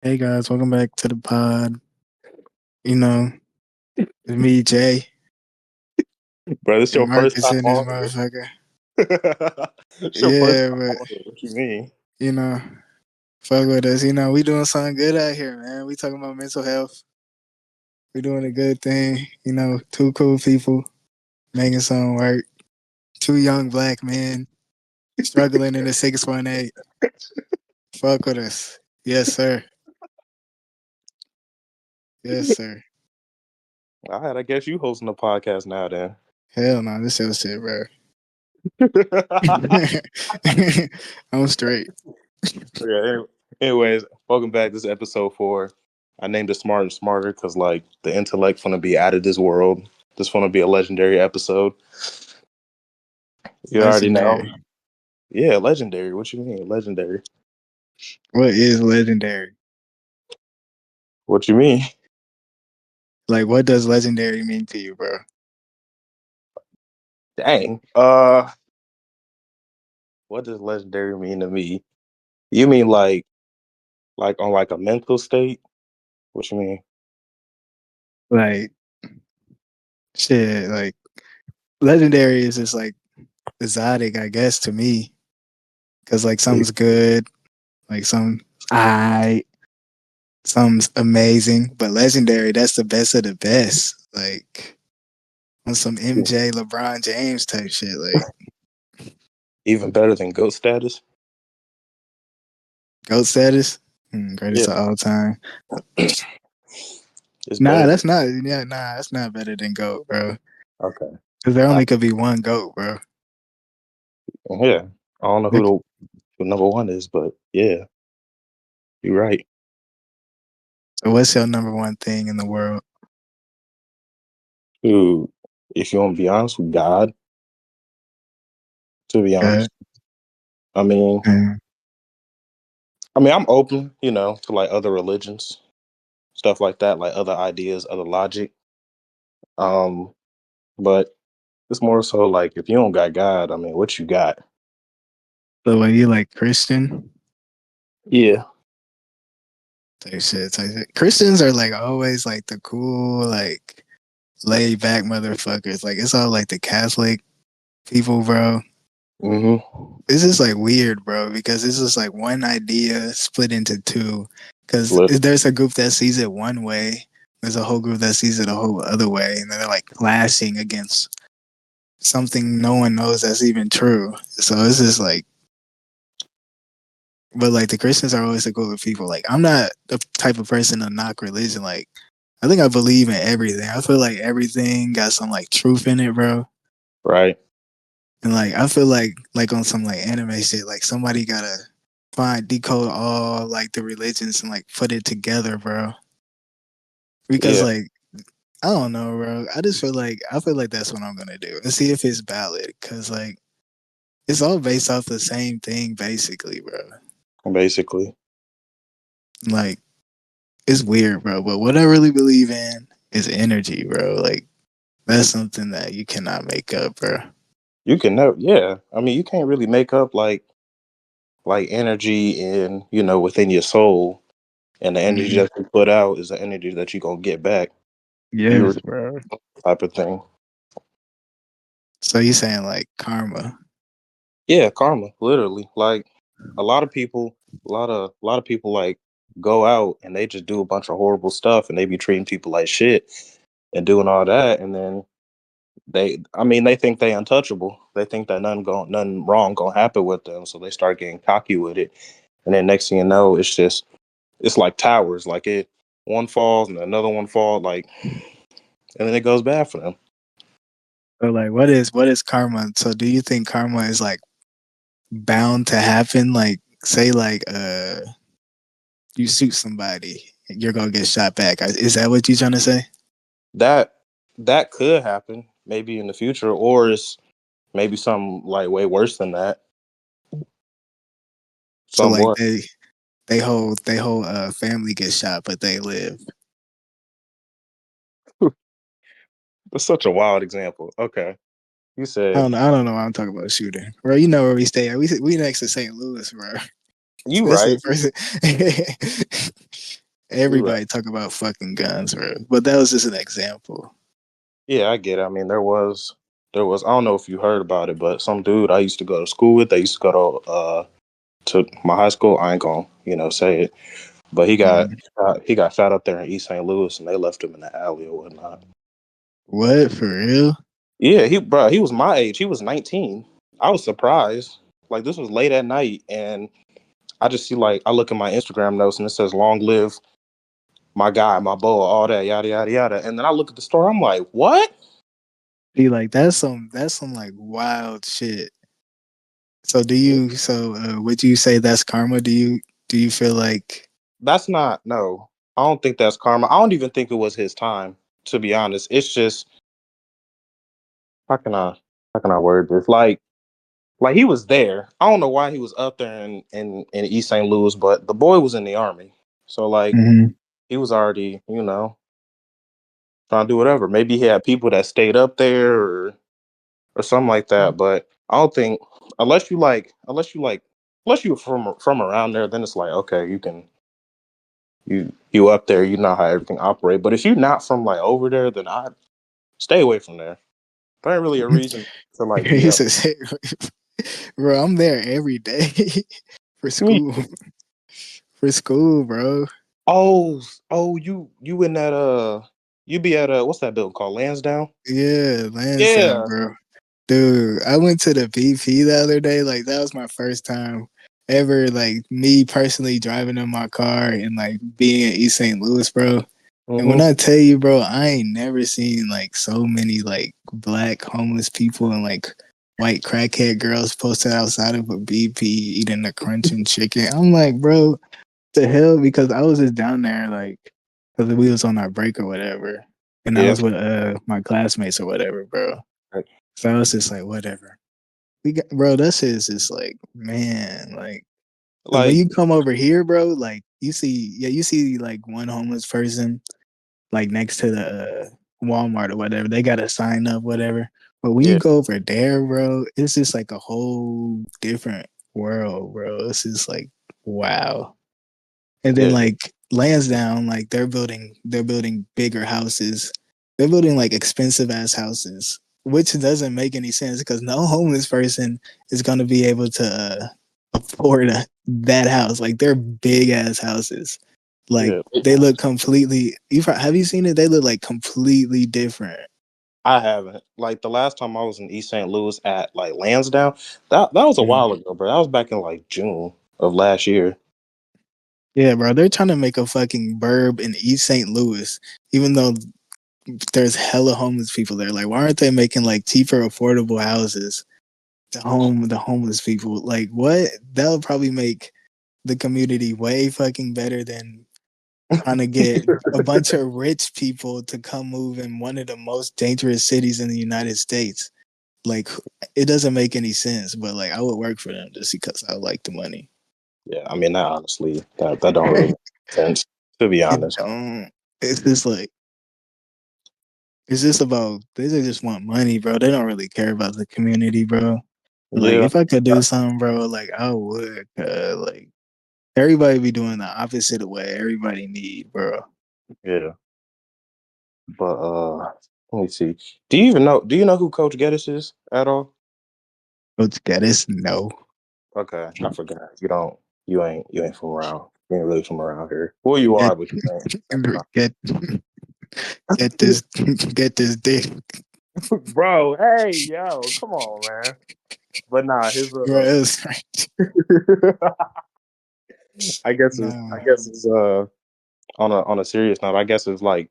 Hey guys, welcome back to the pod. You know, it's me, Jay, Bro, this and your first Marcus time in this on here. motherfucker. It's your first Yeah, time but on here. What you mean? you know, fuck with us. We doing something good out here, man. We talking about mental health. We doing a good thing. Two cool people making something work. Two young black men struggling in the 618. Fuck with us. Yes, sir. Yes, sir. All right, I guess you hosting the podcast now then. Hell no, this your shit, bro. I'm straight. Yeah. Anyways, welcome back. This is episode 4. I named it Smarter and Smarter because like the intellect gonna be out of this world. This gonna be a legendary episode. You already know. Legendary. Yeah, legendary. What you mean, legendary? What is legendary? What you mean? Like, what does legendary mean to you, bro? Dang. What does legendary mean to me? You mean like on like a mental state? What you mean? Like, shit, like, legendary is just like exotic, I guess, to me. Cause like something's good, like I, something's amazing, but legendary, that's the best of the best. Like, on some MJ, LeBron James type shit, like, Even better than GOAT status? GOAT status, greatest Yeah, of all time. it's Nah, better than. that's not, yeah, nah, that's not better than GOAT, bro. Okay. Cause there I, only could be one GOAT, bro. yeah, I don't know who number one is, but yeah, you're right. So, what's your number one thing in the world? Who, if you want to be honest with God, to be God. honest, I mean, Mm. I'm open, to like other religions, stuff like that, like other ideas, other logic. Um, but it's more so like if you don't got God, I mean, what you got? So, are you like Christian? Yeah. Type shit. Christians are like always like the cool, like laid back motherfuckers. Like it's all like the Catholic people, bro. Mm-hmm. It's just like weird, bro, because it's just like one idea split into two. Because there's a group that sees it one way, there's a whole group that sees it a whole other way, and they're like clashing against something no one knows that's even true. So it's just like, but like the Christians are always the cooler people. Like I'm not the type of person to knock religion. Like I think I believe in everything. I feel like everything got some like truth in it, bro. Right. And like I feel like on some like anime shit, like somebody gotta find decode all like the religions and like put it together, bro. Because Yeah. like I don't know, bro. I feel like that's what I'm gonna do and see if it's valid. Cause like it's all based off the same thing, basically, bro. Basically. Like it's weird, bro. But what I really believe in is energy, bro. Like that's something that you cannot make up, bro. You can never, yeah. I mean, you can't really make up like energy in within your soul, and the energy Mm-hmm. that you put out is the energy that you gonna get back. You Yes, bro. type of thing. So you saying like karma? Yeah, karma, literally. Like a lot of people, a lot of people like go out and they just do a bunch of horrible stuff, and they be treating people like shit and doing all that, and then they think they untouchable. They think that nothing wrong gonna happen with them, so they start getting cocky with it, and then next thing you know, it's like towers. Like it, one falls and another one falls. Like, and then it goes bad for them. So like what is karma? So do you think karma is like bound to happen? Like say like you shoot somebody, you're gonna get shot back. Is that what you trying to say? That that could happen maybe in the future, or it's maybe something like way worse than that. So like Somewhat. they whole family gets shot, but they live. It's such a wild example. Okay, you said I don't know why I'm talking about shooting, bro. You know where we stay at. We next to St. Louis, bro. you Especially right. the person. You're right. Everybody talk about fucking guns, bro. But that was just an example. Yeah, I get it. I mean, there was. I don't know if you heard about it, but some dude I used to go to school with. They used to go to my high school. I ain't gonna say it, but Mhm. he got shot up there in East St. Louis, and they left him in the alley or whatnot. What for real? Yeah, he was my age. He was 19. I was surprised. Like this was late at night, and I just see like I look at my Instagram notes and it says "Long live my guy, my boy," all that yada yada yada. And then I look at the story. I'm like, what? Be like that's some like wild shit. So do you so would you say that's karma? Do you feel like That's not no. I don't think that's karma. I don't even think it was his time. To be honest, it's just how can I how can I word this? Like he was there. I don't know why he was up there in East St. Louis, but the boy was in the army. So like Mhm. he was already, trying to do whatever. Maybe he had people that stayed up there or something like that. But I don't think unless you were from around there, then it's like okay, you can you up there, you know how everything operate. But if you're not from like over there, then I stay away from there. There ain't really a reason to like be He up. says, bro, I'm there every day for You mean? school. For school, bro. Oh, you in that you be at what's that building called Lansdowne? Yeah, Lansdowne, Yeah. bro. Dude, I went to the BP the other day. Like that was my first time ever, like me personally driving in my car and like being in East St. Louis, bro. And when Mm-hmm. I tell you, bro, I ain't never seen like so many like black homeless people and like white crackhead girls posted outside of a BP eating a crunching chicken. I'm like, bro, the hell? Because I was just down there like because we was on our break or whatever, and I Yeah. was with my classmates or whatever, bro. So I was just like, whatever. We got, bro. That shit is just like, man, like when Like you come over here, bro, like you see like one homeless person like next to the Walmart or whatever. They got a sign up, whatever. But when you yeah, go over there, bro, it's just like a whole different world, bro. It's just like wow. And then yeah, like Lansdowne, like they're building bigger houses. They're building like expensive ass houses, which doesn't make any sense because no homeless person is gonna be able to afford that house. Like they're big ass houses. Like yeah. they look completely. Have you seen it? They look like completely different. I haven't. Like the last time I was in East St. Louis at like Lansdowne, that was a Mm. while ago, bro. That was back in like June of last year. Yeah, bro. They're trying to make a fucking burb in East St. Louis, even though there's hella homeless people there. Like, why aren't they making like cheaper, affordable houses to home the homeless people? Like, what? That would probably make the community way fucking better than trying to get a bunch of rich people to come move in one of the most dangerous cities in the United States. Like, it doesn't make any sense. But like, I would work for them just because I like the money. Yeah, I mean that honestly, that don't really make sense, to be It honest. don't. It's just like it's just about they just want money, bro. They don't really care about the community, bro. Like Yeah, if I could do something, bro, like I would. Like everybody be doing the opposite of what everybody need, bro. yeah. But let me see. Do you know who Coach Geddes is at all? Coach Geddes, no. Okay, I forgot. You ain't from around. You ain't really from around here. Well, you Get are, but you ain't. get get this get this dick, Bro, hey, yo, come on, man. But nah, his bro. It was right. I Nah, guess it's on a serious note, I guess it's like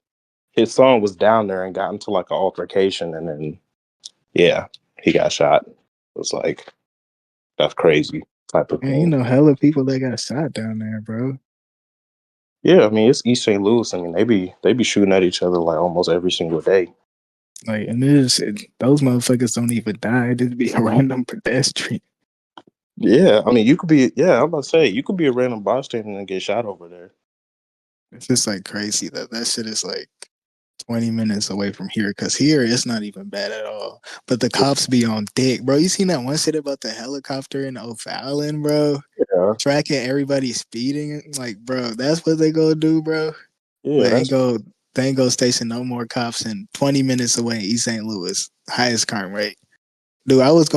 his son was down there and got into like an altercation and then yeah, he got shot. It was like that's crazy type of man, you thing. know hella people that got shot down there, bro. Yeah, I mean it's East St. Louis. I mean they be shooting at each other like almost every single day. Like, and those motherfuckers don't even die. It'd be a random pedestrian. Yeah, I mean you could be I'm about to say you could be a random bystander and get shot over there. It's just like crazy that shit is like. 20 minutes away from here, because here it's not even bad at all. But the cops be on dick, bro. You seen that one shit about the helicopter in O'Fallon, bro? Yeah, Tracking everybody speeding. Like, bro, that's what they gonna do, bro. yeah, They ain't that's go they ain't go station no more cops in 20 minutes away in East St. Louis. Highest crime rate. Dude, I was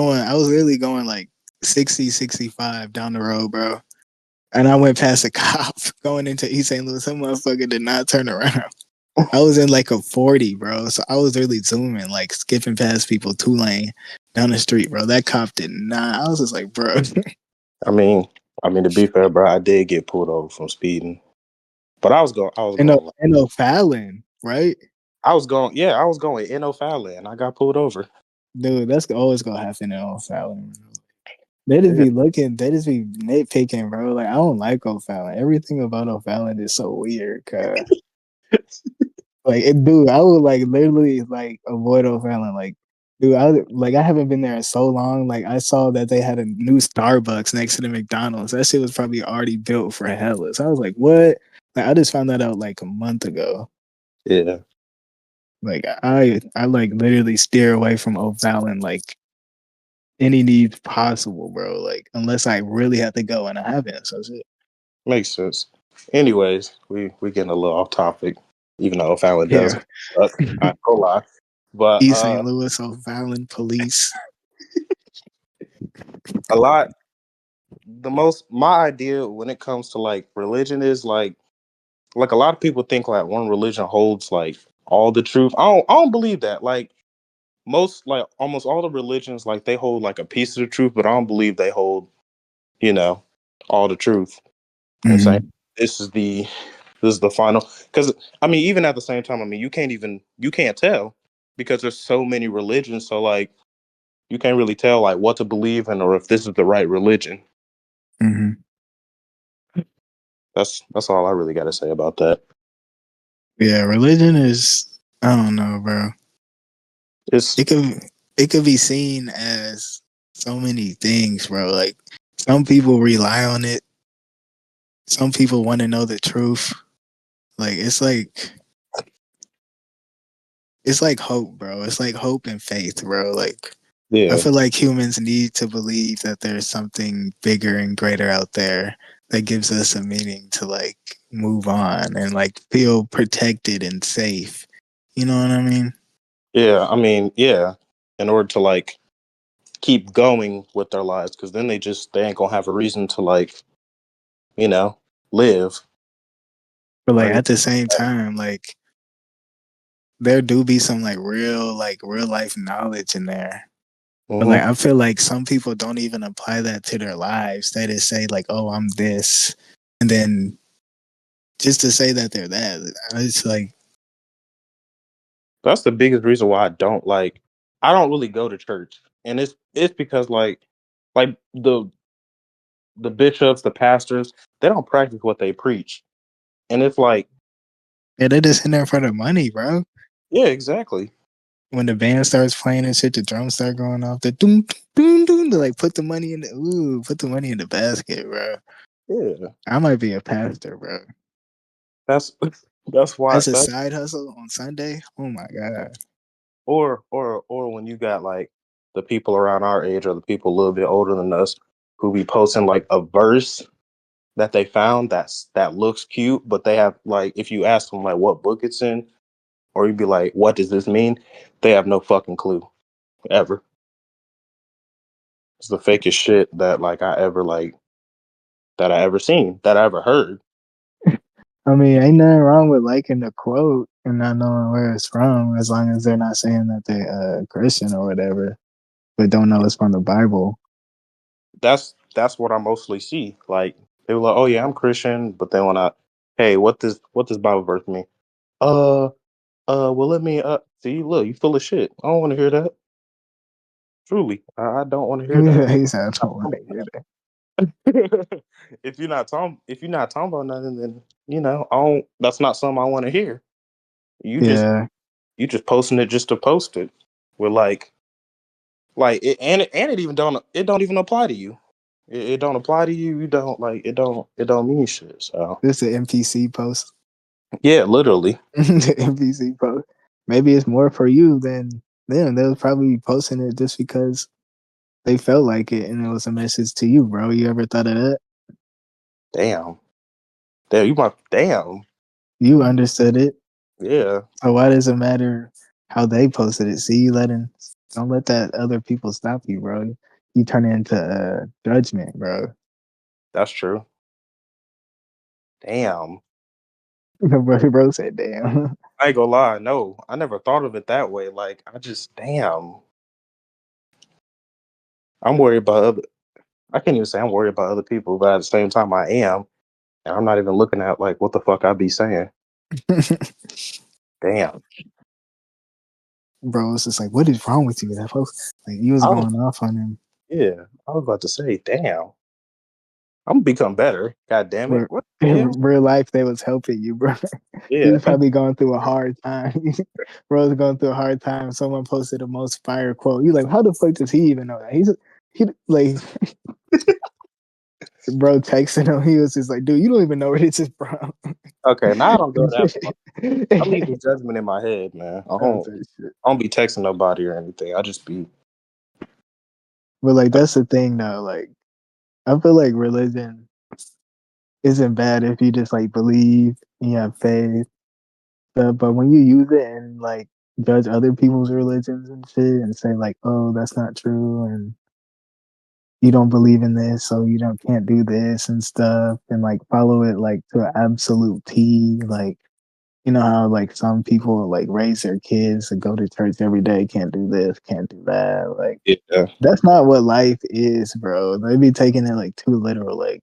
really going like 60, 65 down the road, bro. And I went past a cop going into East St. Louis. Some motherfucker did not turn around. I was in like a 40, bro. So I was really zooming, like skipping past people 2 lane down the street, bro. That cop did not. I was just like, bro. I mean, to be fair, bro, I did get pulled over from speeding, but I was going, like, I know Fallon, right? yeah, I was going in O'Fallon, and I got pulled over. Dude, that's always gonna happen in O'Fallon. They just Yeah, be looking, they just be nitpicking, bro. Like I don't like O'Fallon. Everything about O'Fallon is so weird, cause dude, I would like literally like avoid O'Fallon. Like, dude, I haven't been there in so long. Like, I saw that they had a new Starbucks next to the McDonald's. That shit was probably already built for Hellas. I was like, what? Like, I just found that out like a month ago. yeah, Like, I like literally steer away from O'Fallon like any needs possible, bro. Like, unless I really have to go, and I haven't. So that's it. makes sense. Anyways, we getting a little off topic, even though O'Fallon does Yeah. suck. I ain't gonna lie, but East St. Louis, O'Fallon police. a lot. My idea when it comes to like religion is like a lot of people think like one religion holds like all the truth. I don't believe that. Like most, like almost all the religions, like they hold like a piece of the truth, but I don't believe they hold, you know, all the truth. And saying Mm-hmm. this is the this is the final, because I mean, even at the same time, I mean, you can't tell because there's so many religions. So like you can't really tell like what to believe in or if this is the right religion. Mm-hmm. That's all I really got to say about that. Yeah, religion is, I don't know, bro. It's It could be seen as so many things, bro. Like some people rely on it. Some people want to know the truth. Like it's like hope, bro. It's like hope and faith, bro. Like I yeah, feel like humans need to believe that there's something bigger and greater out there that gives us a meaning to like move on and like feel protected and safe. You know what I mean? yeah. I mean, yeah. In order to like keep going with their lives, because then they ain't gonna have a reason to like you know live But or like anything at the same like time, like there do be some like real life knowledge in there. that. But like I feel like some people don't even apply that to their lives. They just say like, "Oh, I'm this," and then just to say that they're that. It's like, That's the biggest reason why I don't really go to church. And it's because like the bishops, the pastors, they don't practice what they preach. And it's like, yeah, they're just in there for the money, bro. yeah, exactly. When the band starts playing and shit, the drums start going off. The doom doom doom. To like put the money in the basket, bro. Yeah. I might be a pastor, bro. That's that's why As a that side hustle on Sunday. Oh my god. or when you got like the people around our age or the people a little bit older than us who be posting like a verse that they found that looks cute, but they have like if you ask them like what book it's in, or you'd be like, what does this mean? They have no fucking clue ever. It's the fakest shit that that I ever seen, that I ever heard. I mean, ain't nothing wrong with liking the quote and not knowing where it's from, as long as they're not saying that they Christian or whatever, but don't know it's from the Bible. That's what I mostly see. Like they were like, oh yeah, I'm Christian, but then when hey, what does Bible verse mean? Uh well let me see, look, you full of shit. I don't want to hear that. Truly, I don't want to hear that. He said, "I don't want to hear that." If you're not talking about nothing, then I don't. That's not something I want to hear. You just Yeah, you just posting it just to post it. With it even don't even apply to you. It don't apply to you. You don't like it don't mean shit. So this is an NPC post. Yeah, literally. The NPC post. Maybe it's more for you than them. They was probably posting it just because they felt like it, and it was a message to you, bro. You ever thought of that? Damn. Damn, you might damn. You understood it, Yeah, so why does it matter how they posted it? See, you letting don't let that other people stop you, bro. You turn it into judgment, bro. that's true. Damn. Bro said, "Damn." I ain't gonna lie, no. I never thought of it that way. Like I just damn. I'm worried about other I can't even say I'm worried about other people, but at the same time I am. And I'm not even looking at like what the fuck I be saying. Damn. Bro, it's just like, what is wrong with you? That folks, like, you was I was going off on him. yeah, I was about to say, damn. I'm gonna become better. God damn it. Where What the in hell? real life they was helping you, bro. He Yeah. was probably going through a hard time. Bro was going through a hard time. Someone posted the most fire quote. You like, how the fuck does he even know that? He like, bro texting him. He was just like, dude, you don't even know where this is from. Okay, now I don't go that far. I leave the judgment in my head, man. I don't be texting nobody or anything. I just be But like, that's the thing, though. Like, I feel like religion isn't bad if you just like believe and you have faith. But when you use it and like judge other people's religions and shit and say like, oh, that's not true, and you don't believe in this, so you don't can't do this and stuff, and like follow it like to an absolute T, like you know how like some people like raise their kids to go to church every day, can't do this, can't do that, like yeah, that's not what life is, bro. They be taking it like too literal. Like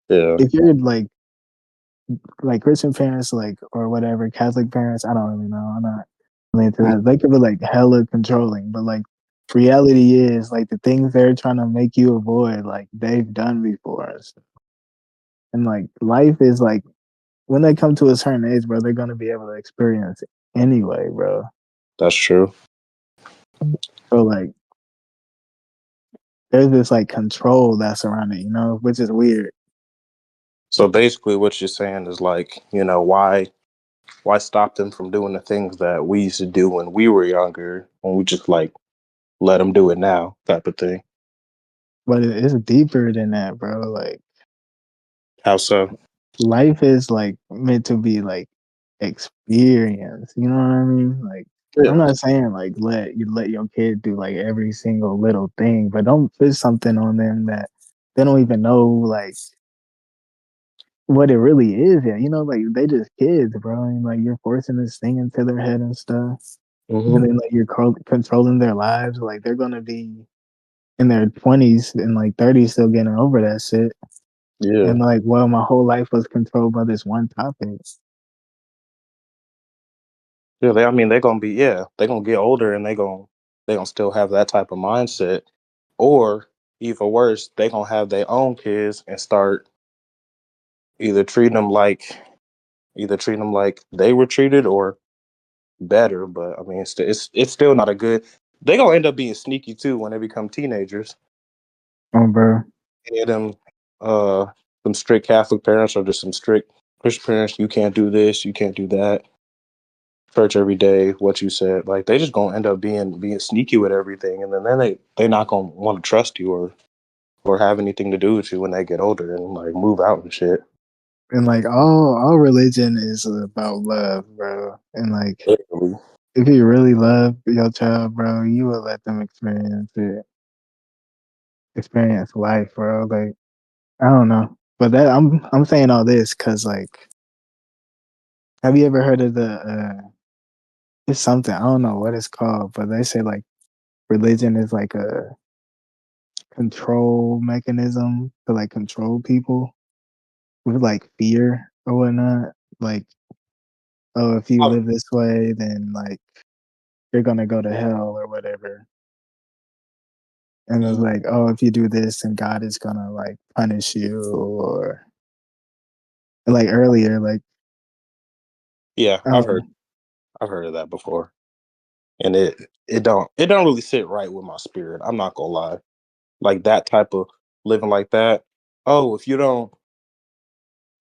yeah. if you're like Christian parents, like or whatever, Catholic parents, I don't really know. I'm not really into Mm, that. They could be like hella controlling, but like reality is like the things they're trying to make you avoid, like they've done before. And like life is like when they come to a certain age, bro, they're gonna be able to experience it anyway, bro. that's true. So like there's this like control that's around it, you know, which is weird. So basically what you're saying is like, why stop them from doing the things that we used to do when we were younger, when we just like let them do it now, type of thing. But it's deeper than that, bro. Like How so? life is like meant to be like experience. You know what I mean? Like I'm Yeah. not saying like let your kid do like every single little thing, but don't put something on them that they don't even know like what it really is yet. You know, like they just kids, bro. And like you're forcing this thing into their head and stuff. Hmm. And then like you're controlling their lives. Like they're gonna be in their 20s and like 30s still getting over that shit. Yeah. And like, well, my whole life was controlled by this one topic. Yeah, I mean they're gonna be they're gonna get older and they gonna still have that type of mindset. Or even worse, they gonna have their own kids and start either treating them like either treating them like they were treated or better. But I mean, it's still not a good. They gonna end up being sneaky too when they become teenagers. Bro. And them, uh, some strict Catholic parents or just some strict Christian parents. You can't do this. You can't do that. Church every day. What you said, like they just gonna end up being sneaky with everything, and then they not gonna want to trust you or have anything to do with you when they get older and like move out and shit. And like all religion is about love, bro. And like Literally. if you really love your child, bro, you will let them experience life, bro. Like I don't know, but that I'm saying all this because like, have you ever heard of the? It's something I don't know what it's called, but they say like religion is like a control mechanism to like control people with like fear or whatnot. Like, oh, if you Oh, live this way, then like you're gonna go to hell or whatever. And it's like, oh, if you do this, then God is gonna like punish you, or like earlier, like yeah, um, I've heard of that before, and it don't really sit right with my spirit. I'm not gonna lie, like that type of living like that. Oh, if you don't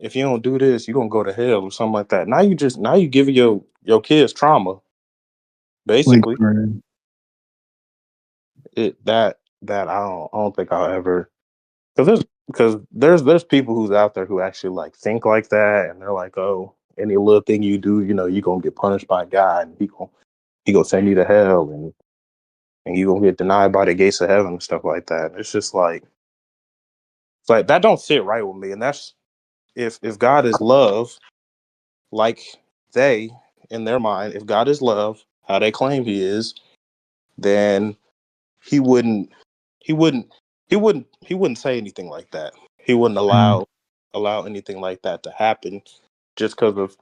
if you don't do this, you're gonna go to hell or something like that. Now you give your kids trauma. Like, Basically, for it that I don't think I'll ever because there's people who's out there who actually like think like that, and they're like, oh, any little thing you do, you're gonna get punished by God, and he gonna send you to hell, and you gonna get denied by the gates of heaven and stuff like that. It's just like it's like that don't sit right with me, and that's if God is love, like they in their mind, if God is love, how they claim He is, then he wouldn't he wouldn't he wouldn't say anything like that. He wouldn't mm, allow anything like that to happen just because of,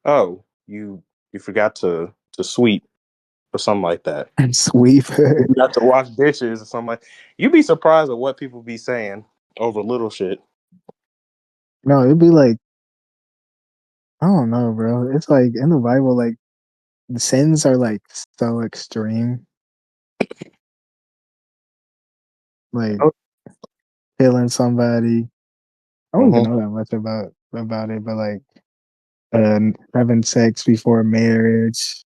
oh, you forgot to sweep or something like that. sweep. You forgot to wash dishes or something like. You'd be surprised at what people be saying over little shit. No, it'd be like, I don't know, bro. It's like in the Bible, like the sins are like so extreme, like Oh, killing somebody. I don't even mm-hmm. know that much about it, but like having sex before marriage,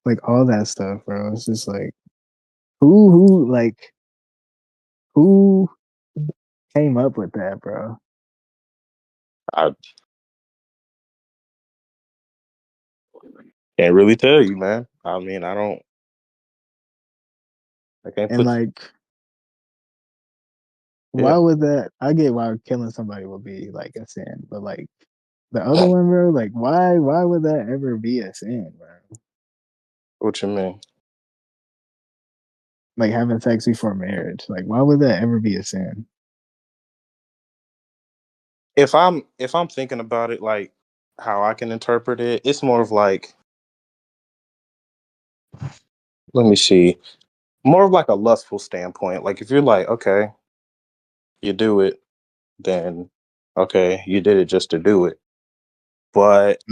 like all that stuff, bro. It's just like who came up with that, bro? I can't really tell you, man. I mean, I can't And put. like, Yeah, why would that? I get why killing somebody would be like a sin, but like the other one, bro, like why would that ever be a sin, bro? what you mean? Like having sex before marriage, like why would that ever be a sin? If I'm thinking about it, like how I can interpret it, it's more of like, let me see, more of like a lustful standpoint. Like if you're like, okay, you do it, then okay, you did it just to do it. But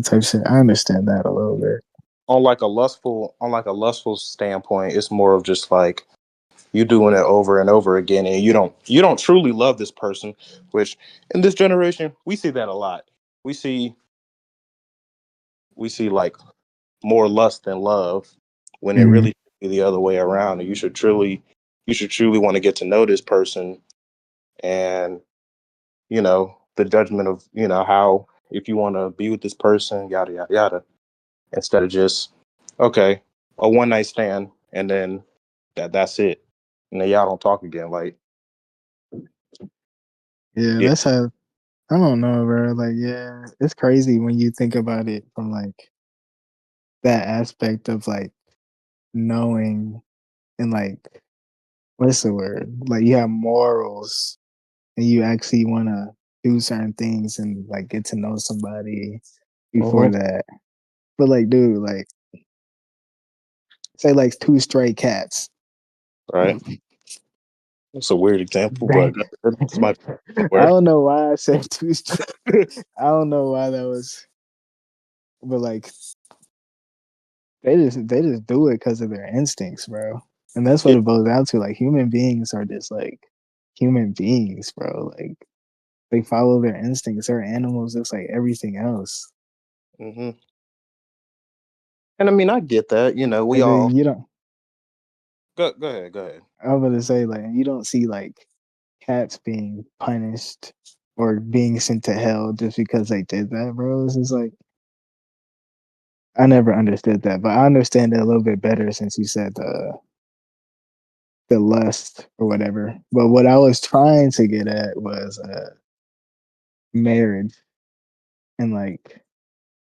Type shit. I understand that a little bit. on like a lustful standpoint, it's more of just like you doing it over and over again, and you don't truly love this person. Which in this generation we see that a lot. We see we see like more lust than love when it Mm, really should be the other way around. And you should truly want to get to know this person, and the judgment of how, if you want to be with this person, yada yada yada, instead of just, okay, a one night stand, and then that's it, and then y'all don't talk again. Like, yeah, yeah, that's how. I don't know, bro. Like, yeah, it's crazy when you think about it from like that aspect of like knowing and like what's the word? Like you have morals and you actually want to do certain things and like get to know somebody before hmm, that. But like, dude, like say like two stray cats. right. That's a weird example, but Dang. that's my I word. don't know why I said two stray. I don't know why that was, but like they just do it because of their instincts, bro. And that's what Yeah. it boils down to. Like human beings are just like human beings, bro. Like they follow their instincts. They're animals just like everything else. Hmm. And I mean, I get that. We Like all you don't. go ahead, go ahead. I was gonna say like you don't see like cats being punished or being sent to hell just because they did that, bro. It's just like I never understood that, but I understand it a little bit better since you said the lust or whatever. But what I was trying to get at was marriage and like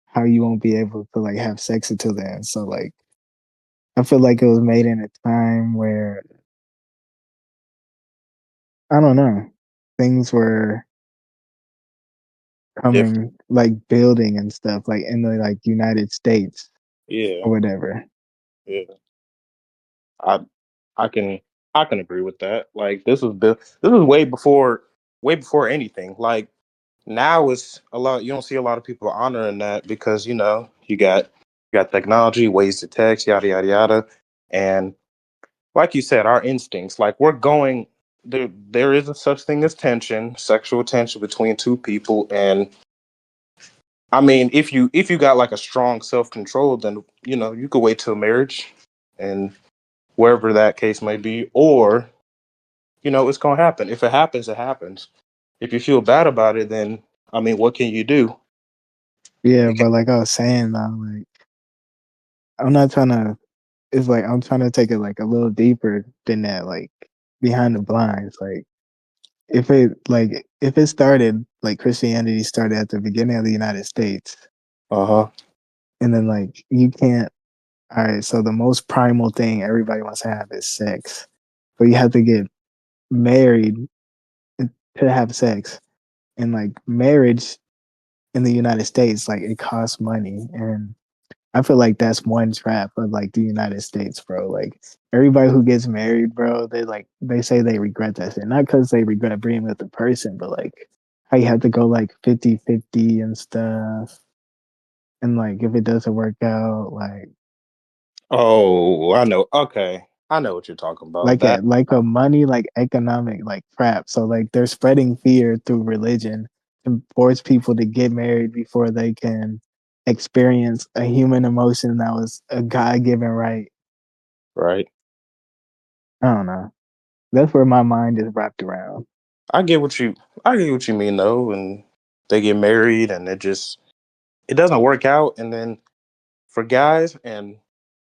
how you won't be able to like have sex until then. So like I feel like it was made in a time where I don't know things were Different. coming like building and stuff like in the like United States Yeah, or whatever. yeah. I I can I can agree with that. Like this was way before anything. Like now it's a lot. You don't see a lot of people honoring that because you got technology, ways to text, yada yada yada, and like you said, our instincts. Like there is a such thing as tension, sexual tension between two people, and I mean, if you got like a strong self control, then you could wait till marriage, and wherever that case may be, or it's gonna happen. If it happens, it happens. If you feel bad about it, then I mean, what can you do? Yeah, but like I was saying though, like I'm not trying to. It's like I'm trying to take it like a little deeper than that, like behind the blinds. Like if it started like Christianity started at the beginning of the United States, Uh huh. and then like you can't. All right, so the most primal thing everybody wants to have is sex, but you have to get married to have sex, and like marriage in the United States, like it costs money, and I feel like that's one trap of like the United States, bro. Like everybody who gets married, bro, they say they regret that shit. Not because they regret being with the person, but like how you have to go like 50-50 and stuff. And like if it doesn't work out, Oh, I know. Okay, I know what you're talking about. That. like a money like economic like trap. So like they're spreading fear through religion to force people to get married before they can experience a human emotion that was a God given right. Right. I don't know. That's where my mind is wrapped around. I get what you. I get what you mean though, and they get married, and it doesn't work out, and then for guys and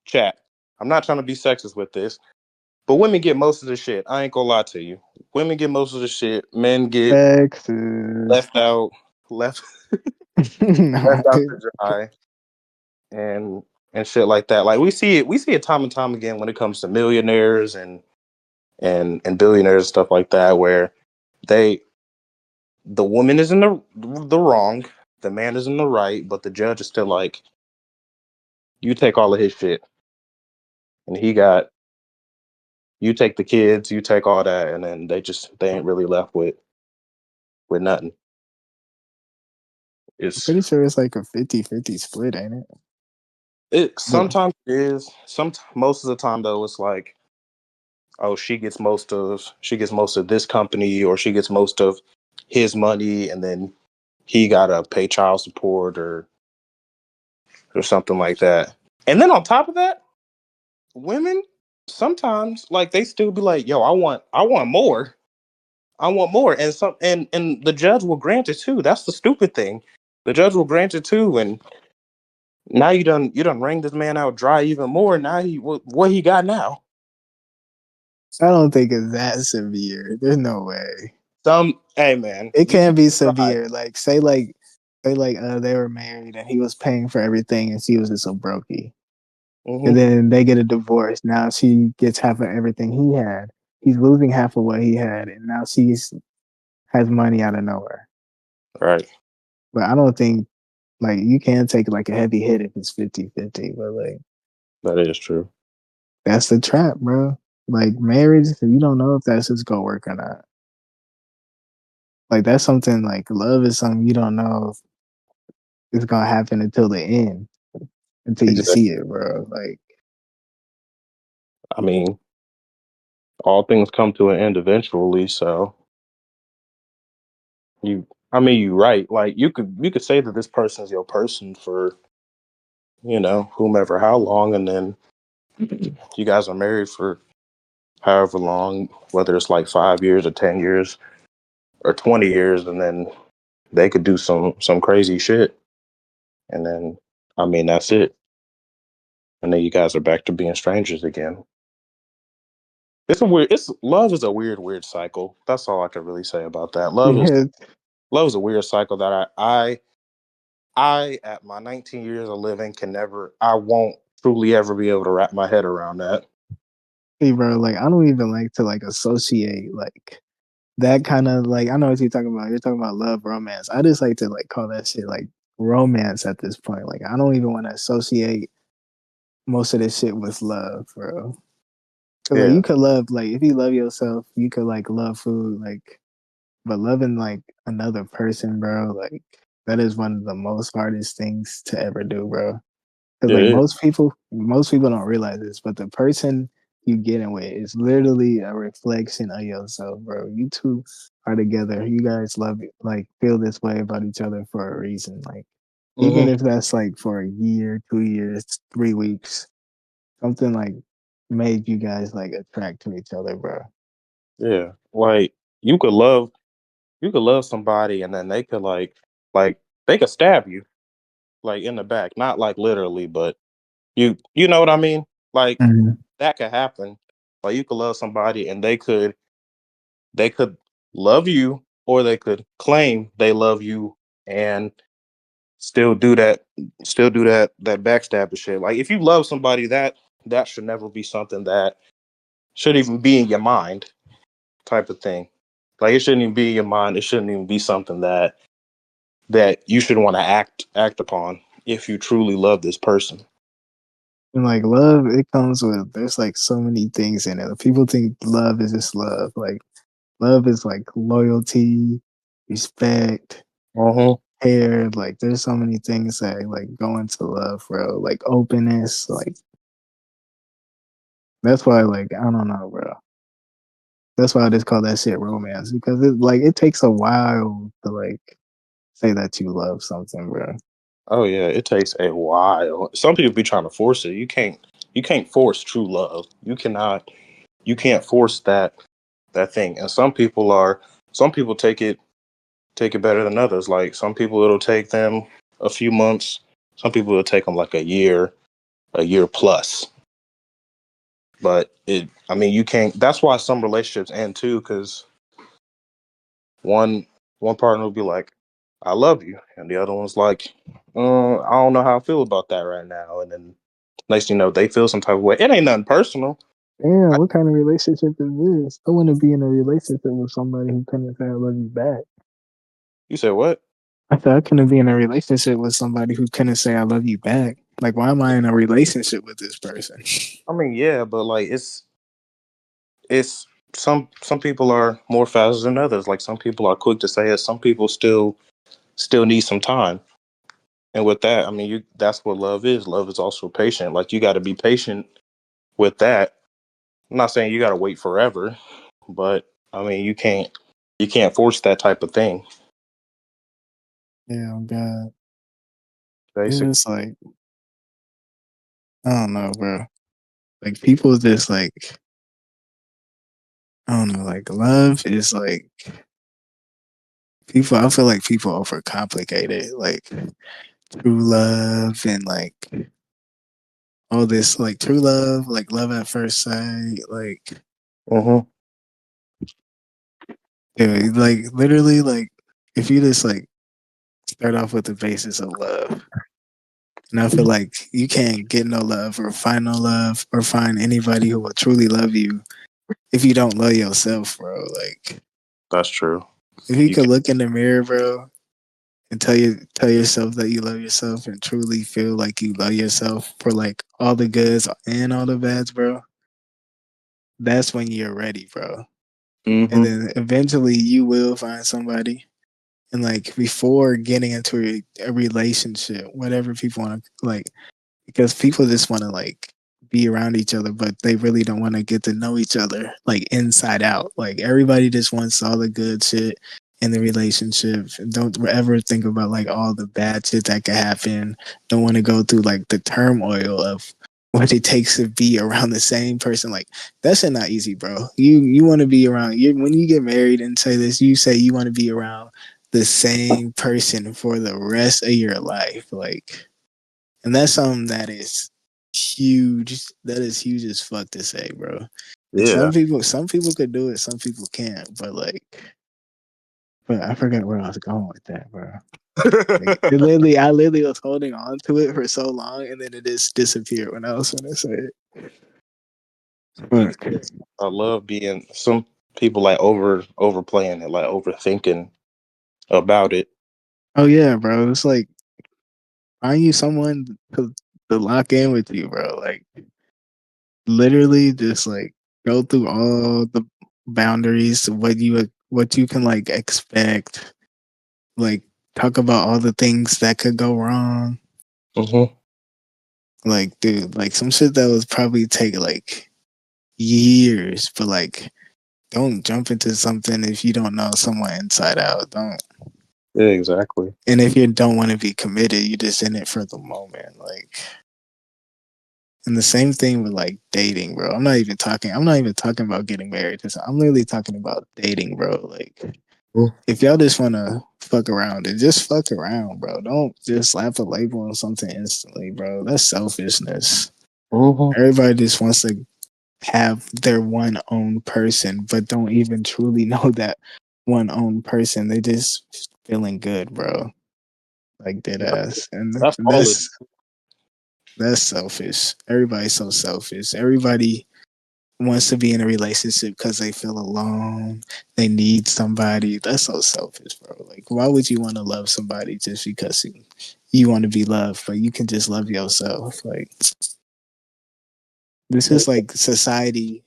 chat. I'm not trying to be sexist with this, but women get most of the shit. I ain't gonna lie to you. Women get most of the shit. Men get Texas. left out, left Nah, left out to dry, and shit like that. Like we see it time and time again when it comes to millionaires and billionaires and stuff like that, where they the woman is in the wrong, the man is in the right, but the judge is still like, you take all of his shit, and you take the kids, you take all that, and then they ain't really left with nothing. I'm It's pretty sure it's like a 50-50 split, ain't it? it But sometimes it is. Most of the time though, it's like, oh, she gets most of this company, or she gets most of his money, and then he gotta pay child support or something like that. And then on top of that, women sometimes like they still be like, yo, I want more. I want more. And and the judge will grant it too. That's the stupid thing. The judge will grant it too. And now you done wring this man out dry even more. Now what he got now? I don't think it's that severe. There's no way. Hey man, It you can can be try. severe. Like say like they were married and he was paying for everything and she was just a brokey. And Hmm. then they get a divorce. Now she gets half of everything he had. He's losing half of what he had, and now she's has money out of nowhere. Right. But I don't think like you can take like a heavy hit if it's 50-50. But like That is true. that's the trap, bro. Like marriage, you don't know if that's just gonna work or not. Like that's something like love is something you don't know if it's gonna happen until the end, until you Exactly. see it, bro. Like I mean, all things come to an end eventually. So I mean, you're right. Like you could say that this person is your person for whomever how long, and then you guys are married for however long, whether it's like 5 years or 10 years or 20 years, and then they could do some crazy shit, and then I mean that's it, and then you guys are back to being strangers again. It's love is a weird cycle. That's all I can really say about that. yeah, Love is a weird cycle that I at my 19 years of living I won't truly ever be able to wrap my head around that. hey, bro. Like I don't even like to like associate like that kind of like I know what you're talking about. You're talking about love, romance. I just like to like call that shit like romance at this point. Like I don't even want to associate most of this shit with love, bro. Cause like you Yeah, could love like if you love yourself, you could like love food, like but loving like another person, bro, like that is one of the most hardest things to ever do, bro. Cause it like is. most people don't realize this, but the person you getting with. It's literally a reflection of yourself, bro. You two are together. You guys love it, like feel this way about each other for a reason. Like even Mm-hmm. if that's like for a year, 2 years, 3 weeks, something like made you guys like attract to each other, bro. Yeah. Like you could love somebody and then they could like they could stab you like in the back. Not like literally, but you know what I mean? Like Mhm. that could happen. Like you could love somebody and they could love you or they could claim they love you and still do that backstabber shit. Like if you love somebody, that should never be something that should even be in your mind, type of thing. Like it shouldn't even be in your mind. It shouldn't even be something that you should want to act upon if you truly love this person. And like love, it comes with there's like so many things in it. People think love is just love. Like love is like loyalty, respect, Uh-huh. care. Like there's so many things that like go into love, bro. Like openness. Like that's why like I don't know, bro. That's why I just call that shit romance because it takes a while to like say that you love something, bro. Oh yeah, it takes a while. Some people be trying to force it. You can't force true love. You can't force that thing. And some people take it better than others. Like some people it'll take them a few months. Some people it'll take them like a year plus. But I mean, you can't. That's why some relationships end too, because one one partner will be like, "I love you," and the other one's like, "I don't know how I feel about that right now." And then next thing you know, they feel some type of way. It ain't nothing personal. Damn, what kind of relationship is this? I want to be in a relationship with somebody who couldn't say I love you back. You said what? I thought I couldn't be in a relationship with somebody who couldn't say I love you back. Like, why am I in a relationship with this person? I mean, yeah, but like it's some people are more fast than others. Like some people are quick to say it. Some people still need some time. And with that, I mean, that's what love is. Love is also patient. Like you got to be patient with that. I'm not saying you got to wait forever, but I mean, you can't force that type of thing. Yeah, oh God. It's Basically, just like, I don't know, bro. Like, people just like, I don't know, like, love is like, I feel like people overcomplicate it. Like, true love and like all this, like, true love, like, love at first sight. Like, hmm dude, like, literally, like, if you just like start off with the basis of love, and I feel like you can't get no love or find no love or find anybody who will truly love you if you don't love yourself, bro. Like that's true. if you You could can. look in the mirror, bro, and tell yourself that you love yourself and truly feel like you love yourself for like all the goods and all the bads, bro, that's when you're ready, bro. And hmm then eventually you will find somebody. And like before getting into a relationship, whatever people want to like, because people just want to like be around each other, but they really don't want to get to know each other like inside out. Like everybody just wants all the good shit in the relationship. Don't ever think about like all the bad shit that could happen. Don't want to go through like the turmoil of what it takes to be around the same person. Like that shit not easy, bro. You want to be around you when you get married and say this, you say you want to be around the same person for the rest of your life. Like and that's something that is huge. That is huge as fuck to say, bro. And Yeah. some people could do it, some people can't. But like, but I forgot where I was going with that, bro. Like, I literally was holding on to it for so long, and then it just disappeared when I was gonna say it. Me But too. I love being some people like overplaying it, like overthinking about it. oh yeah, bro, it's like find you someone to lock in with you, bro. Like literally, just like go through all the boundaries, what you can like expect, like talk about all the things that could go wrong. hmm Like, dude, like some shit that was probably take like years, but like, don't jump into something if you don't know someone inside out. Don't. Yeah, exactly. And if you don't want to be committed, you're just in it for the moment. Like, and the same thing with like dating, bro. I'm not even talking about getting married. I'm literally talking about dating, bro. Like, if y'all just want to fuck around, then just fuck around, bro. Don't just slap a label on something instantly, bro. That's selfishness. Mm-hmm. Everybody just wants to have their one own person, but don't even truly know that one own person. They just feeling good, bro. Like dead ass, and That's all it. that's selfish. Everybody's so selfish. Everybody wants to be in a relationship because they feel alone. They need somebody. That's so selfish, bro. Like, why would you want to love somebody just because you want to be loved, but you can just love yourself? Like, this is like society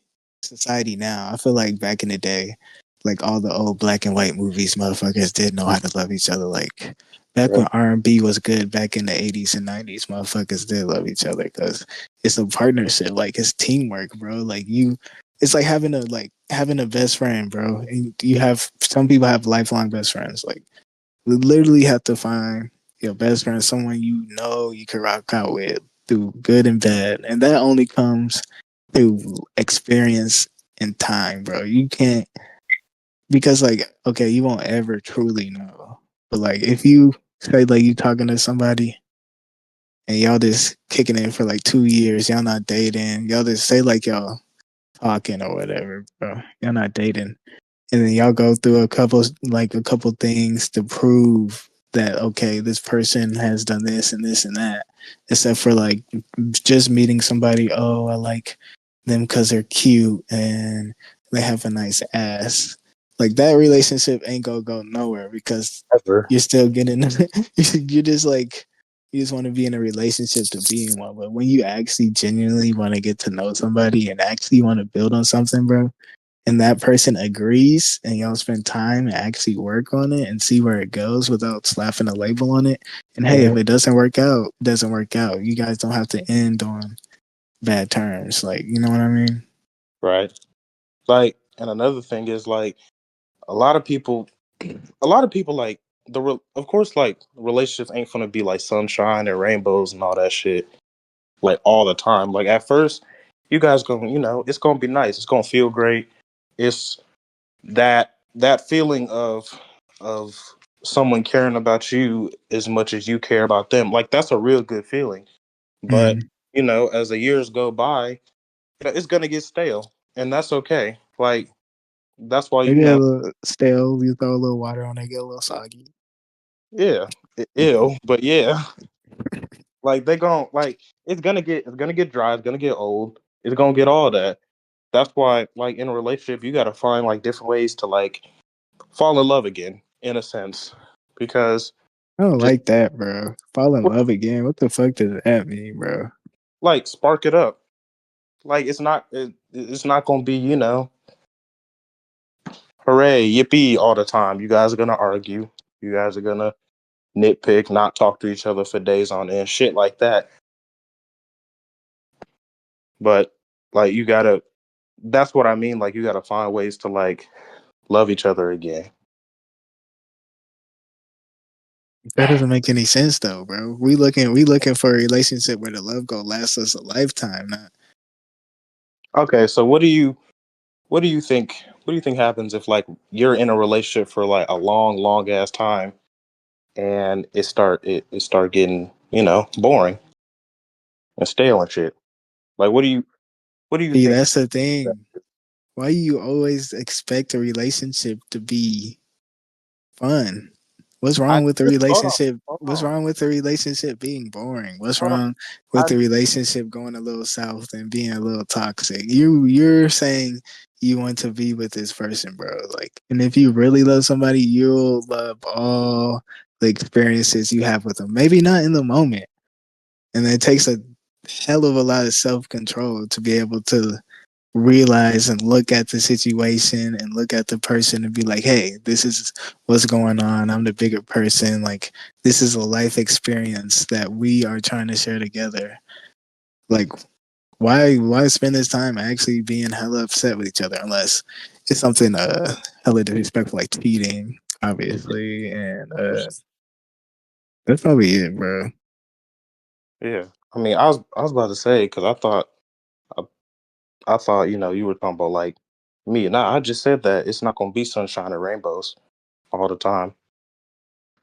now. I feel like back in the day, like all the old black and white movies, motherfuckers did know how to love each other. Like back when Right. R&B was good, back in the 80s and 90s, motherfuckers did love each other because it's a partnership. Like it's teamwork, bro. Like it's like having a best friend, bro. And you have some people have lifelong best friends. Like you literally have to find your best friend, someone you know you can rock out with through good and bad, and that only comes through experience and time, bro. You can't because like okay, you won't ever truly know. But like if you say like you talking to somebody and y'all just kicking it for like 2 years, y'all not dating, y'all just say like y'all talking or whatever, bro. Y'all not dating. And then y'all go through a couple things to prove that okay, this person has done this and this and that. Except for like just meeting somebody, oh, I like them because they're cute and they have a nice ass. Like that relationship ain't gonna go nowhere because Ever. you're still getting you're just like you just want to be in a relationship to be in one. But when you actually genuinely want to get to know somebody and actually want to build on something, bro, and that person agrees and y'all spend time and actually work on it and see where it goes without slapping a label on it. And hey, if Mhm. it doesn't work out, it doesn't work out. You guys don't have to end on bad terms. Like, you know what I mean? Right. Like, and another thing is like a lot of people, a lot of people like of course, like relationships ain't gonna be like sunshine and rainbows and all that shit like all the time. Like at first, you guys gonna, it's gonna be nice. It's gonna feel great. It's that feeling of someone caring about you as much as you care about them. Like that's a real good feeling. But Mm. as the years go by, it's gonna get stale, and that's okay. Like that's why They get a little stale. You throw a little water on it, get a little soggy. yeah, ew, but yeah, like they gon' like it's gonna get dry, it's gonna get old, it's gonna get all that. That's why, like in a relationship, you gotta find like different ways to like fall in love again, in a sense, because I don't just like that, bro. Fall in love again. What the fuck does that mean, bro? like spark it up. Like it's not gonna be hooray yippee all the time. You guys are gonna argue. You guys are gonna nitpick, not talk to each other for days on end, shit like that. But like you gotta that's what I mean. Like you gotta find ways to like love each other again. That doesn't make any sense though, bro. We looking for a relationship where the love gonna last us a lifetime, not Okay, so what do you think happens if like you're in a relationship for like a long ass time and it start getting, boring and stale and shit? Like what do you see, think? that's the thing. Why you always expect a relationship to be fun? What's I wrong with the just relationship? hold What's on, wrong with the relationship being boring? What's hold on. wrong with I the relationship going a little south and being a little toxic? You're saying you want to be with this person, bro. Like, and if you really love somebody, you'll love all the experiences you have with them. Maybe not in the moment, and it takes a hell of a lot of self control to be able to realize and look at the situation and look at the person and be like, hey, this is what's going on. I'm the bigger person. Like, this is a life experience that we are trying to share together. Like, why spend this time actually being hella upset with each other unless it's something hella disrespectful like cheating, obviously, and that's probably it, bro. Yeah. I mean, I was about to say because I, I thought you were talking about like me. Nah, I just said that it's not gonna be sunshine and rainbows all the time.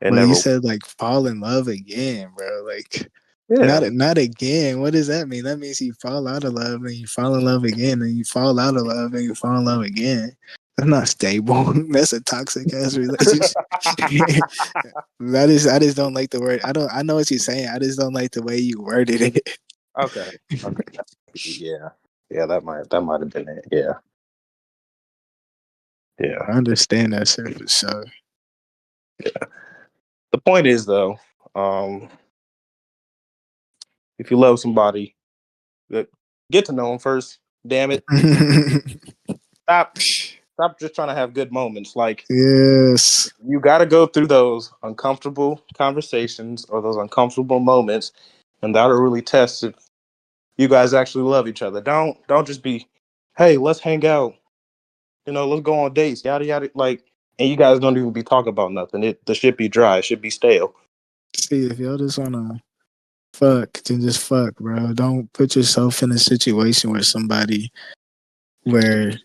It But you never. said like fall in love again, bro. Like Yeah. not again. What does that mean? That means you fall out of love and you fall in love again and you fall out of love and you fall in love again. That's not stable. That's a toxic ass relationship. I just don't like the word. I know what you're saying. I just don't like the way you worded it. Okay. Okay. Yeah. Yeah. That might have been it. Yeah. Yeah. I understand that shit for sure. The point is though, um, if you love somebody, get to know them first. Damn it. Stop. Stop just trying to have good moments. Like Yes. you got to go through those uncomfortable conversations or those uncomfortable moments, and that'll really test if you guys actually love each other. Don't just be, hey, let's hang out. Let's go on dates. Yada yada. Like, and you guys don't even be talking about nothing. The shit be dry. It should be stale. See, if y'all just wanna fuck, then just fuck, bro. Don't put yourself in a situation where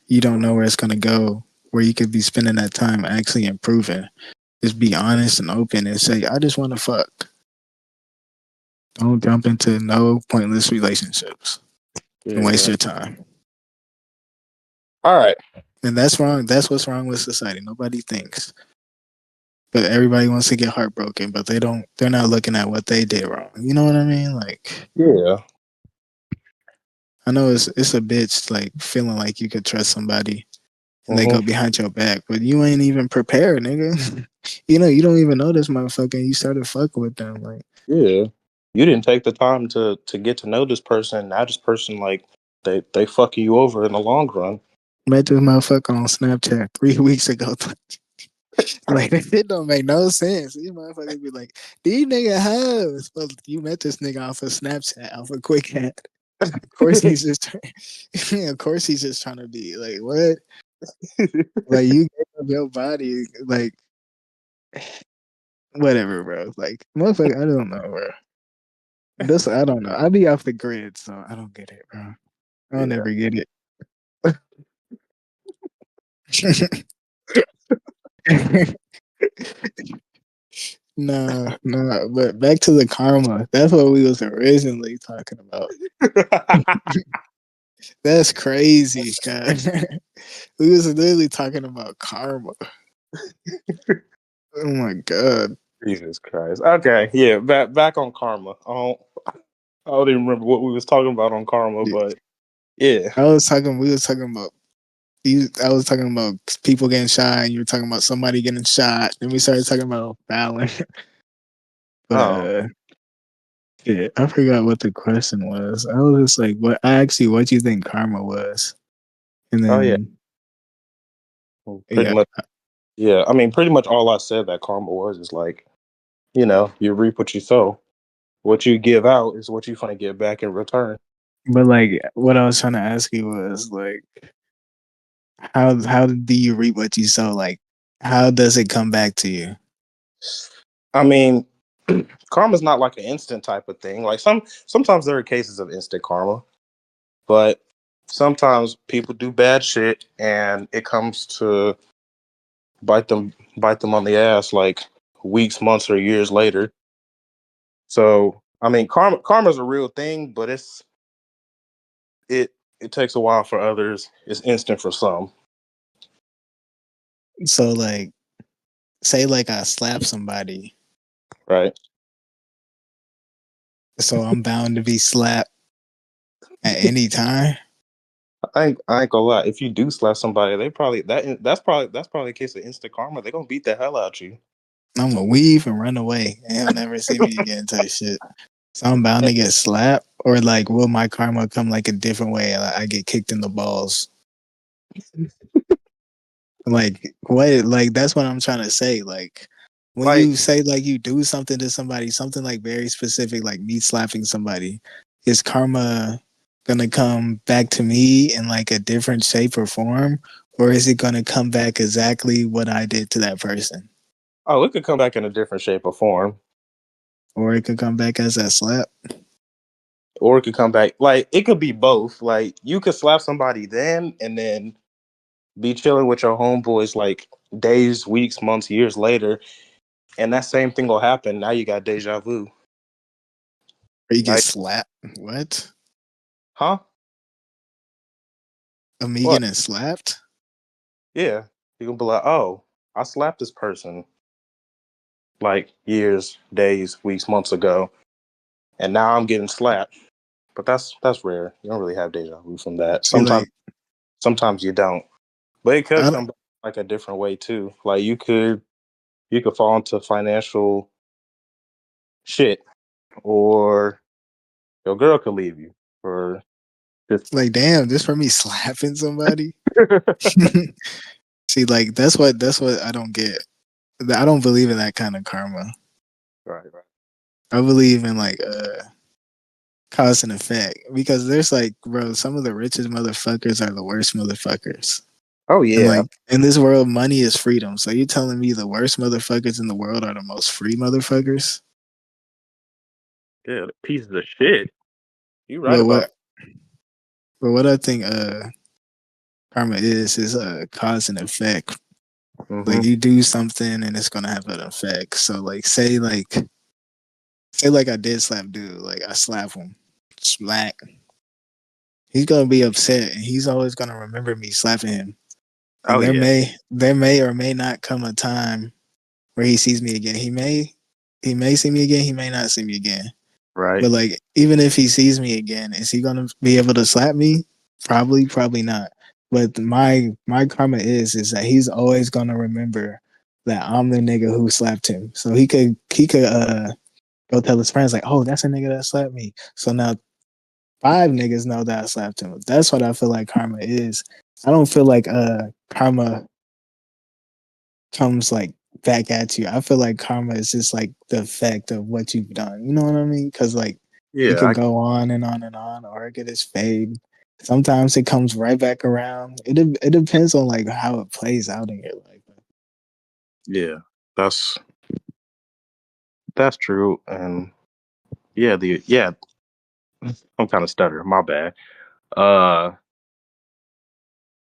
you don't know where it's gonna go, where you could be spending that time actually improving. Just be honest and open and say, I just wanna fuck. Don't jump into no pointless relationships and waste Yeah. your time. All right. And that's wrong. That's what's wrong with society. Nobody thinks. But everybody wants to get heartbroken, but they're not looking at what they did wrong. You know what I mean? Like Yeah. I know it's a bitch like feeling like you could trust somebody and they Hmm. go behind your back, but you ain't even prepared, nigga. You don't even know this motherfucker and you started fucking with them. Like Yeah. You didn't take the time to get to know this person. Now this person like they fucking you over in the long run. met this motherfucker on Snapchat 3 weeks ago. Like it don't make no sense. These motherfuckers be like, these nigga hoes. Well, you met this nigga off of Snapchat, off of Quick Hat. Of course he's just of course he's just trying to be like, what? Like you gave up your body, like whatever, bro. Like motherfucker, I don't know, bro. This I don't know. I be off the grid, so I don't get it, bro. I'll Yeah. never get it. No, but back to the karma. That's what we was originally talking about. That's crazy, cuz. We was literally talking about karma. Oh my god. Jesus Christ. Okay, yeah, back on karma. I don't even remember what we was talking about on karma, but yeah. We was talking about I was talking about people getting shot, and you were talking about somebody getting shot. Then we started talking about Fallon. But Oh, yeah, I forgot what the question was. I was just like, what do you think karma was? And oh yeah. then Pretty yeah, much. Yeah, I mean, pretty much all I said that karma was is like, you reap what you sow. What you give out is what you gonna get back in return. but like what I was trying to ask you was like, how do you reap what you sow? Like, how does it come back to you? I mean, karma's not like an instant type of thing. Like sometimes there are cases of instant karma, but sometimes people do bad shit and it comes to bite them on the ass like weeks, months, or years later. So I mean, karma's a real thing, but it takes a while for others. It's instant for some, So like, say like I slap somebody, right? so I'm bound to be slapped at any time. I ain't gonna lie. If you do slap somebody, they probably that's probably a case of instant karma. They're gonna beat the hell out you. I'm gonna weave and run away, and he'll never see me again. Type shit. So I'm bound to get slapped, or like, will my karma come like a different way? Like, I get kicked in the balls. Like what? Like that's what I'm trying to say. Like when Like you say like you do something to somebody, something like very specific, like me slapping somebody, is karma? gonna come back to me in like a different shape or form, or is it gonna come back exactly what I did to that person? Oh, it could come back in a different shape or form, Or it could come back as that slap. or it could come back like it could be both. Like you could slap somebody then, and then be chilling with your homeboys like days, weeks, months, years later, and that same thing will happen. Now you got deja vu. Or you get Now, slapped. What? huh? Of me What? getting slapped? Yeah, you can be like, oh, I slapped this person like years, days, weeks, months ago, and now I'm getting slapped. But that's rare. You don't really have deja vu from that. See, Sometimes you don't. But it could I don't, come back like a different way too. Like you could fall into financial shit, or your girl could leave you, or just like, damn, this for me slapping somebody. See, like that's what I don't get. I don't believe in that kind of karma. right, right. I believe in like cause and effect because there's like, bro, some of the richest motherfuckers are the worst motherfuckers. Oh And yeah, like in this world, money is freedom. So you telling me the worst motherfuckers in the world are the most free motherfuckers? yeah, pieces of shit. You right But about. what I think karma is cause and effect. Mm-hmm. Like you do something and it's gonna have an effect. So like say like I did slap dude, like I slap him, smack. He's gonna be upset and he's always gonna remember me slapping him. And Oh yeah, there may or may not come a time where he sees me again. He may see me again, he may not see me again. right. But like even if he sees me again, is he gonna be able to slap me? Probably, probably not. But my karma is that he's always gonna remember that I'm the nigga who slapped him. So he could go tell his friends like, oh, that's a nigga that slapped me. So now five niggas know that I slapped him. That's what I feel like karma is. I don't feel like karma comes like back at you. I feel like karma is just like the effect of what you've done. You know what I mean? Because like it Yeah, could go on and on and on, or it could just fade. Sometimes it comes right back around. It depends on like how it plays out in your life. yeah. That's that's true. And yeah, the yeah. I'm kind of stuttering. My bad. Uh,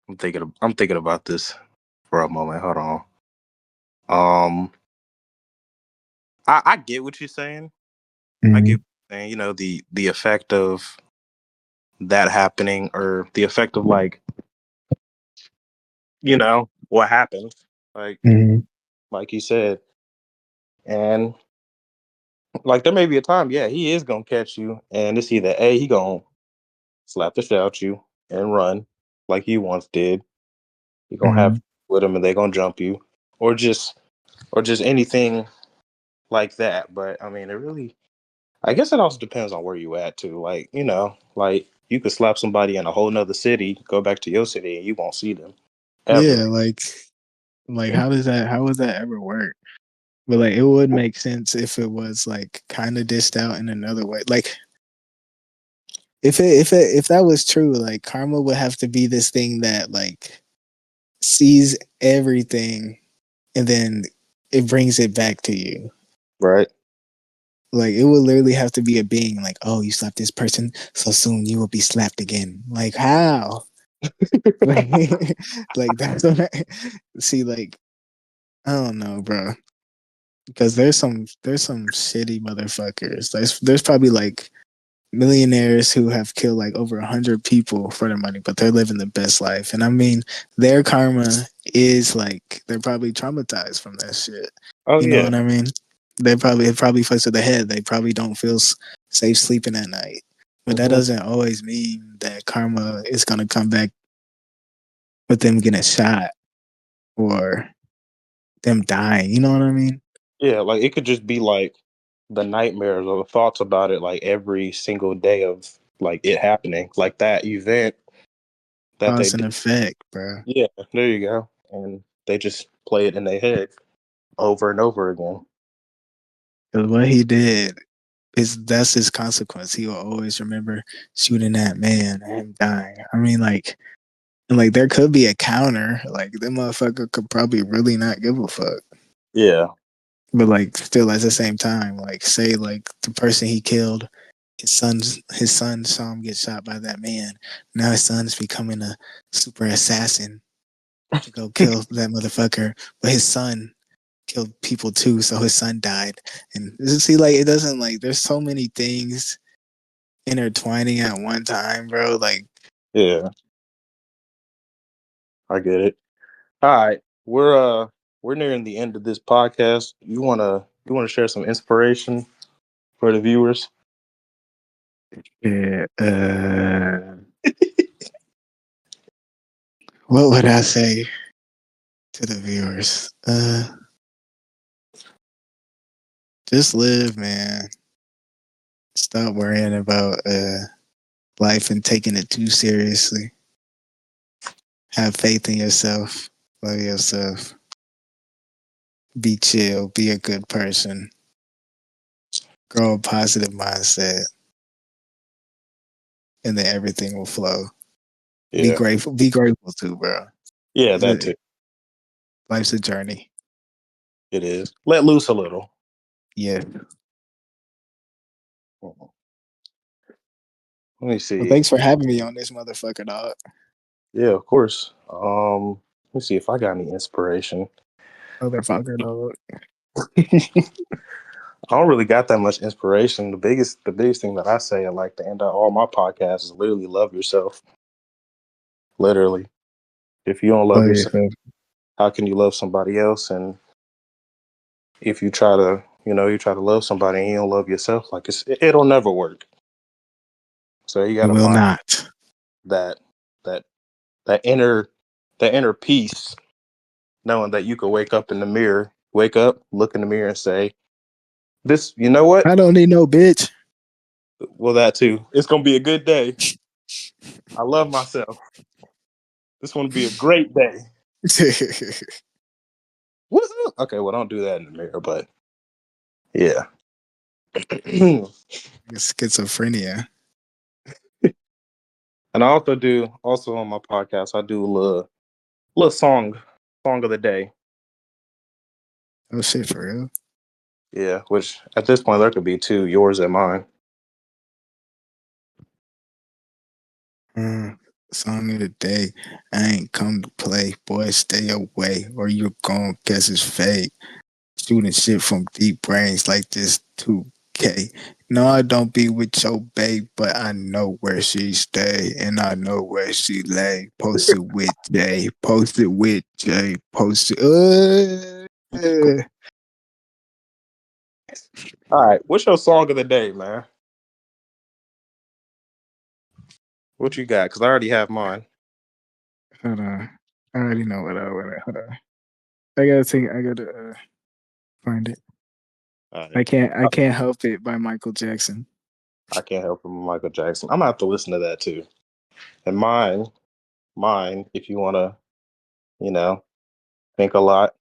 I'm thinking about this for a moment. Hold on. Um, I get what you're saying. I get Mm-hmm. what you're saying. You know, the effect of that happening, or the effect of like, what happened. Like Mm-hmm. like you said. And like there may be a time, yeah, he is gonna catch you, and it's either A, he gonna slap the shit out you and run like you once did. You gonna Mm-hmm. have with him and they gonna jump you, or just anything like that. But I mean, it really, I guess it also depends on where you at too. Like like you could slap somebody in a whole nother city, go back to your city, and you won't see them ever. Yeah, like how would that ever work? But like it would make sense if it was like kind of dished out in another way. Like if that was true, like karma would have to be this thing that like sees everything and then it brings it back to you. Right? Like it would literally have to be a being like, oh, you slapped this person, so soon you will be slapped again. Like how? Like, like that's what I see. Like I don't know, bro. Because there's some shitty motherfuckers. There's probably like millionaires who have killed like over 100 people for their money, but they're living the best life. And I mean, their karma is like they're probably traumatized from that shit. Oh You know yeah. what I mean? It probably fucks with the head. They probably don't feel safe sleeping at night. But that Hmm. doesn't always mean that karma is gonna come back with them getting shot or them dying. You know what I mean? Yeah, like it could just be like the nightmares or the thoughts about it, like every single day of like it happening, like that event that they Cause and did. effect, bro. Yeah, there you go. And they just play it in their head over and over again. Because what he did that's his consequence. He will always remember shooting that man and him dying. I mean, like, and like there could be a counter. Like that motherfucker could probably really not give a fuck. Yeah. But like still at the same time, like say like the person he killed, his son saw him get shot by that man. Now his son's becoming a super assassin to go kill that motherfucker. But his son killed people too, so his son died. And see, like it doesn't like there's so many things intertwining at one time, bro. Like Yeah. I get it. All right. We're nearing the end of this podcast. You wanna share some inspiration for the viewers? yeah, what would I say to the viewers? Just live, man. Stop worrying about life and taking it too seriously. Have faith in yourself. Love yourself. Be chill. Be a good person. Grow a positive mindset. And then everything will flow. Be Yeah. grateful. Be grateful too, bro. Yeah, that too. Life's a journey. It is. Let loose a little. Yeah. Let me Well, see. thanks for having me on this motherfucker, dog. Yeah, of course. Let me see if I got any inspiration. Motherfucker, dog. I don't really got that much inspiration. The biggest thing that I say at like the end of all my podcasts is literally love yourself. Literally. If you don't love Love yourself, yourself. how can you love somebody else? And if you try to, you try to love somebody and you don't love yourself, like it'll never work. So you It gotta will find not. that that that inner peace, knowing that you can wake up, look in the mirror and say, this, you know what? I don't need no bitch. Well, that too. It's gonna be a good day. I love myself. This gonna be a great day. Woo-hoo. Okay, well, don't do that in the mirror, but yeah. Schizophrenia. And I also on my podcast, I do a little song of the day. Oh shit, for real. Yeah, which at this point there could be two, yours and mine. Song of the day. I ain't come to play. Boy, stay away, or you gon' guess it's fake. Shooting shit from deep brains like this 2K. No, I don't be with your babe, but I know where she stay and I know where she lay. Posted with Jay, posted with Jay, posted. All right, what's your song of the day, man? What you got? Because I already have mine. Hold on, I already know what I want. Hold on, I gotta think. I gotta find it. All I right. can't. I can't help it by Michael Jackson. I can't help from Michael Jackson. I'm gonna have to listen to that too. And mine, if you wanna, you know, think a lot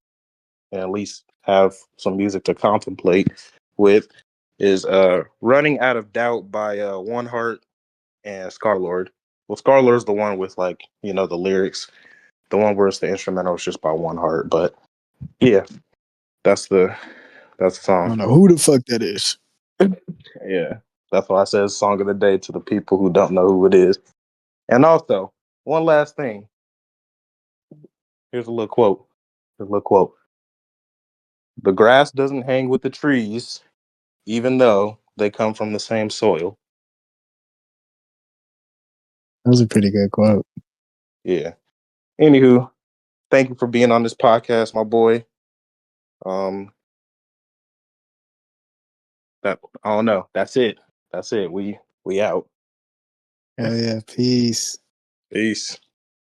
and at least have some music to contemplate with, is "Running Out of Doubt" by One Heart and Scarlord. Well, Scarlord's the one with like the lyrics. The one where it's the instrumental is just by One Heart. But yeah, that's the I song. don't know who the fuck that is. Yeah, that's why I said song of the day to the people who don't know who it is. And also, one last thing. Here's a little quote. Here's a little quote. The grass doesn't hang with the trees, even though they come from the same soil. That was a pretty good quote. Yeah. Anywho, thank you for being on this podcast, my boy. Um, that I don't know. That's it. That's it. We out. Hell yeah, peace. Peace.